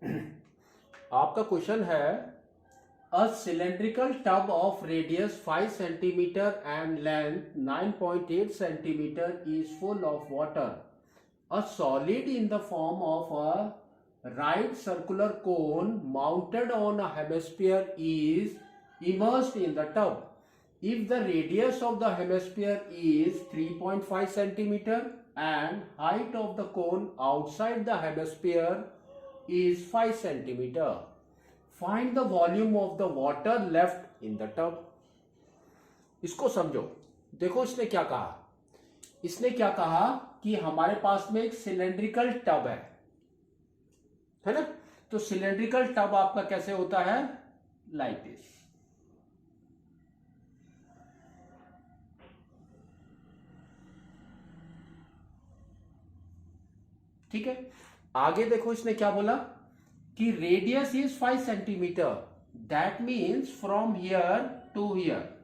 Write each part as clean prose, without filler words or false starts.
आपका क्वेश्चन है a cylindrical tub of radius 5 centimetre and length 9.8 centimetre is full of water. A solid in the form of a right circular cone mounted on a hemisphere is immersed in the tub. If the radius of the hemisphere is 3.5 centimeter and height of the cone outside the hemisphere is 5 centimeter, find the volume of the water left in the tub. इसको समझो. देखो इसने क्या कहा. इसने क्या कहा कि हमारे पास में एक सिलेंड्रिकल टब है ना. तो सिलेंड्रिकल टब आपका कैसे होता है, लाइक दिस. ठीक है. आगे देखो इसने क्या बोला कि radius is 5 centimetre. That means from here to here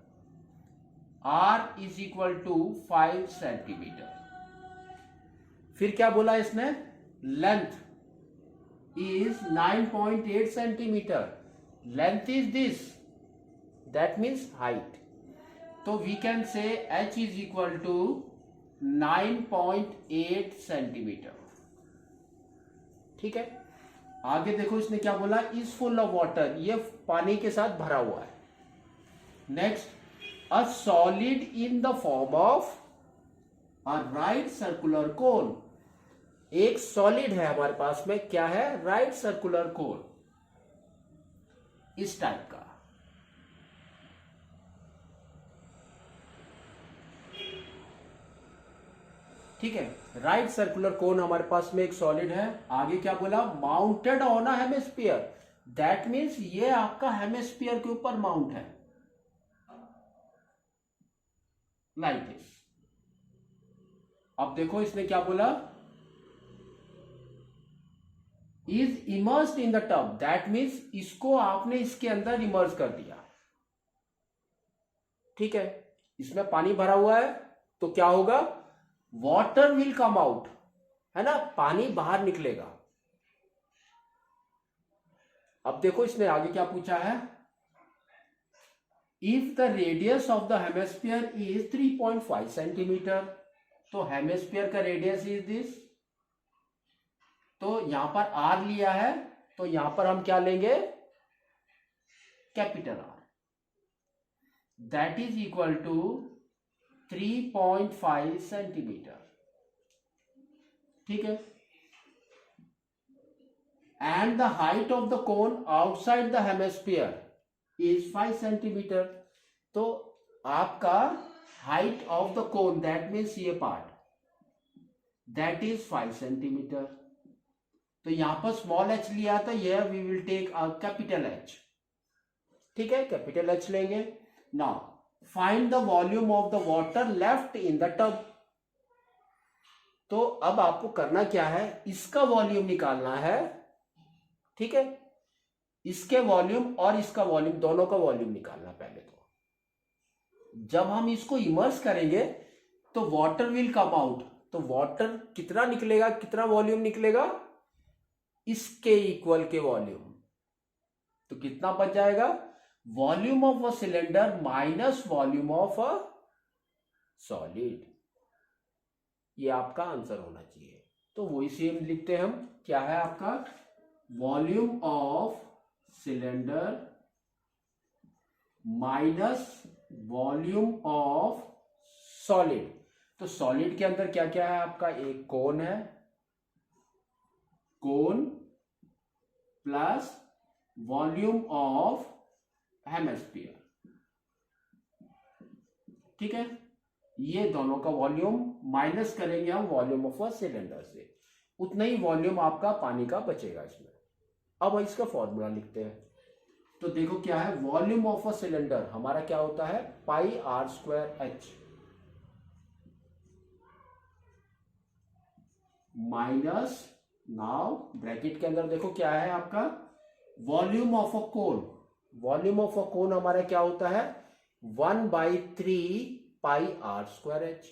r is equal to 5 centimetre. फिर क्या बोला इसने, length is 9.8 centimetre. Length is this, that means height. तो we can say h is equal to 9.8 centimetre. ठीक है. आगे देखो इसने क्या बोला, इज फुल ऑफ वाटर. ये पानी के साथ भरा हुआ है. Next, a solid in the form of a right circular cone. एक सॉलिड है हमारे पास में, क्या है, राइट सर्कुलर कोन, इस टाइप का. ठीक है. राइट सर्कुलर कोन हमारे पास में एक सॉलिड है. आगे क्या बोला, mounted on a hemisphere. That means ये आपका हेमिस्फीयर के ऊपर माउंट है, लाइक दिस. अब देखो इसने क्या बोला, is immersed in the tub. That means इसको आपने इसके अंदर इमर्स कर दिया. ठीक है. इसमें पानी भरा हुआ है तो क्या होगा, वाटर विल कम आउट, है ना, पानी बाहर निकलेगा. अब देखो इसने आगे क्या पूछा है, if the radius of the hemisphere is 3.5 centimetre. तो हेमिस्फीयर का रेडियस इज दिस. तो यहां पर आर लिया है, तो यहां पर हम क्या लेंगे, capital R. That is equal to 3.5 centimetre. ठीक है. And the height of the cone outside the hemisphere is 5 centimetre. तो आपका height of the cone, that means ये पार्ट, दैट इज 5 सेंटीमीटर. तो यहां पर स्मॉल h लिया था, ये we will take a capital H. ठीक है, कैपिटल H लेंगे. Now find the volume of the water left in the tub. तो अब आपको करना क्या है, इसका वॉल्यूम निकालना है. ठीक है. इसके वॉल्यूम और इसका वॉल्यूम, दोनों का वॉल्यूम निकालना पहले. तो जब हम इसको इमर्स करेंगे तो वाटर विल कम आउट. तो वाटर कितना निकलेगा, कितना वॉल्यूम निकलेगा, इसके इक्वल के वॉल्यूम. तो कितना बच जाएगा, volume of a cylinder minus volume of a solid. ये आपका आंसर होना चाहिए. तो वही सेम लिखते हैं हम, क्या है आपका, volume of cylinder minus volume of solid. तो सॉलिड के अंदर क्या क्या है आपका, एक कोन है, cone plus volume of hemisphere. ठीक है. ये दोनों का वॉल्यूम माइनस करेंगे हम वॉल्यूम ऑफ अ सिलेंडर से, उतना ही वॉल्यूम आपका पानी का बचेगा इसमें. अब इसका फॉर्मूला लिखते हैं. तो देखो क्या है, वॉल्यूम ऑफ अ सिलेंडर हमारा क्या होता है, pi r square h minus, now bracket के अंदर देखो क्या है आपका, volume of a cone. Volume of a cone हमारा क्या होता है, 1/3 pi r square h.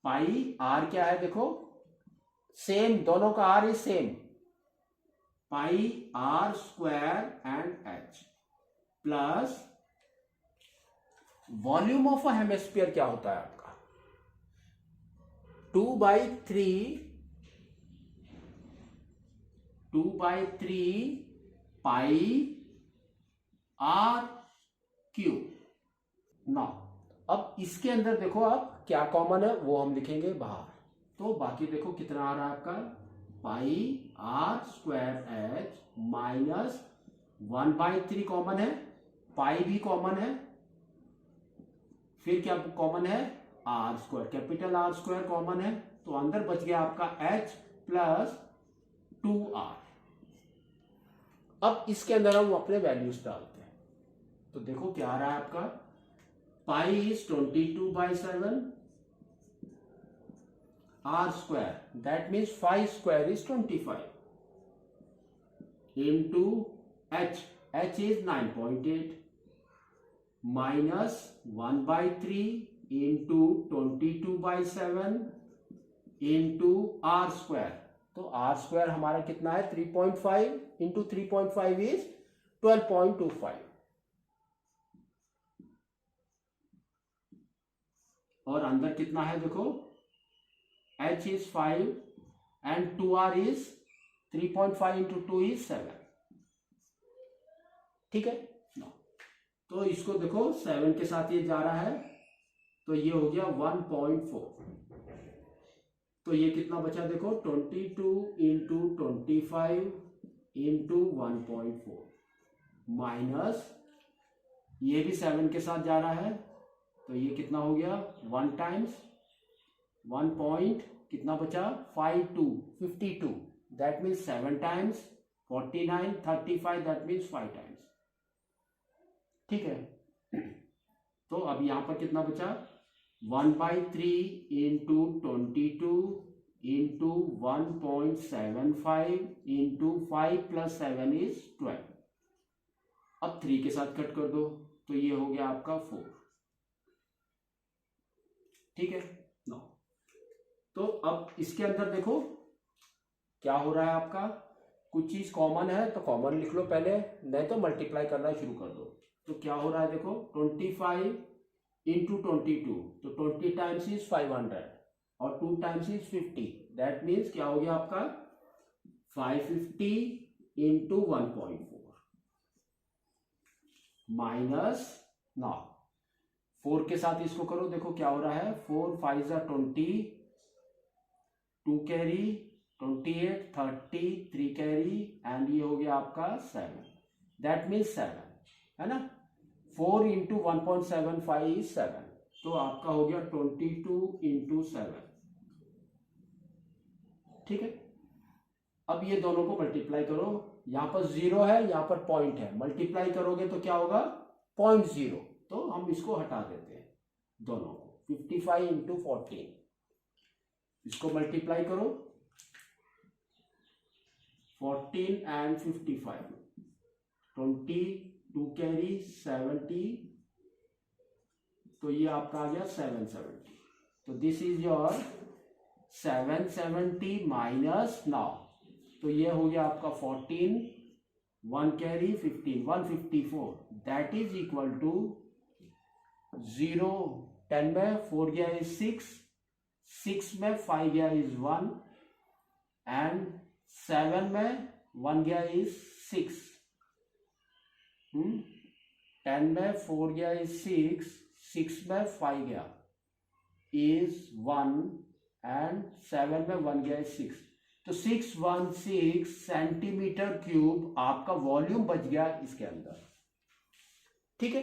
Pi r क्या है देखो, सेम, दोनों का r is same, pi r square and h plus volume of a hemisphere क्या होता है आपका 2/3 पाई आर क्यूब ना। अब इसके अंदर देखो आप क्या कॉमन है वो हम लिखेंगे बाहर, तो बाकी देखो कितना आ रहा है आपका pi r square h minus 1/3 common है, पाई भी कॉमन है, फिर क्या कॉमन है r square, capital r square common है, तो अंदर बच गया आपका एच प्लस 2r। अब इसके अंदर हम अपने वैल्यूज डालते हैं, तो देखो क्या आ रहा है आपका pi is 22/7 r square, that means 5 square is 25 into h is 9.8 minus 1/3 into 22/7 into r square, तो r square हमारा कितना है 3.5 into 3.5 is 12.25 और अंदर कितना है देखो h is 5 and 2r is 3.5 into 2 is 7, ठीक है no. तो इसको देखो 7 के साथ ये जा रहा है तो ये हो गया 1.4, तो ये कितना बचा देखो 22 into 25 into 1.4 माइनस ये भी 7 के साथ जा रहा है तो ये कितना हो गया 1 टाइम्स 1 पॉइंट कितना बचा 52 that means 7 times 49 35 that means 5 times, ठीक है। तो अब यहां पर कितना बचा 1/3 into 22 into 1.75 into 5 plus 7 is 12, अब 3 के साथ कट कर दो तो ये हो गया आपका 4, ठीक है नो। तो अब इसके अंदर देखो क्या हो रहा है आपका कुछ चीज कॉमन है तो कॉमन लिख लो पहले, नहीं तो मल्टीप्लाई करना शुरू कर दो। तो क्या हो रहा है देखो 25 इंटू 22, तो 20 टाइम्स इज 500 और 2 टाइम्स इज 50, दैट मीन्स क्या हो गया आपका 550 इंटू 1.4 माइनस ना 4 के साथ इसको करो, देखो क्या हो रहा है 4 5 20, 2 कैरी 28 30 3 कैरी एंड ये हो गया आपका 7, दैट मीन्स 7 है ना। 4 इंटू 1.75 इज 7, तो आपका हो गया 22 इंटू 7, ठीक है। अब ये दोनों को मल्टीप्लाई करो, यहां पर 0 है यहां पर पॉइंट है, मल्टीप्लाई करोगे तो क्या होगा 0.0, तो हम इसको हटा देते हैं दोनों को। 55 इंटू 14 इसको मल्टीप्लाई करो 14 एंड 55 20 2 कैरी 70, तो ये आपका आ गया 770, तो this is your 770 minus now, तो ये हो गया आपका 14 1 carry 15 154, that is equal to 0 10 में 4 गया इज 6 में 5 गया इज 1 एंड 7 में 1 गया इज 6, 10 में 4 गया इज 6 में 5 गया इज 1 एंड 7 में 1 गया इज 6, तो 616 सेंटीमीटर क्यूब आपका वॉल्यूम बच गया इसके अंदर, ठीक है।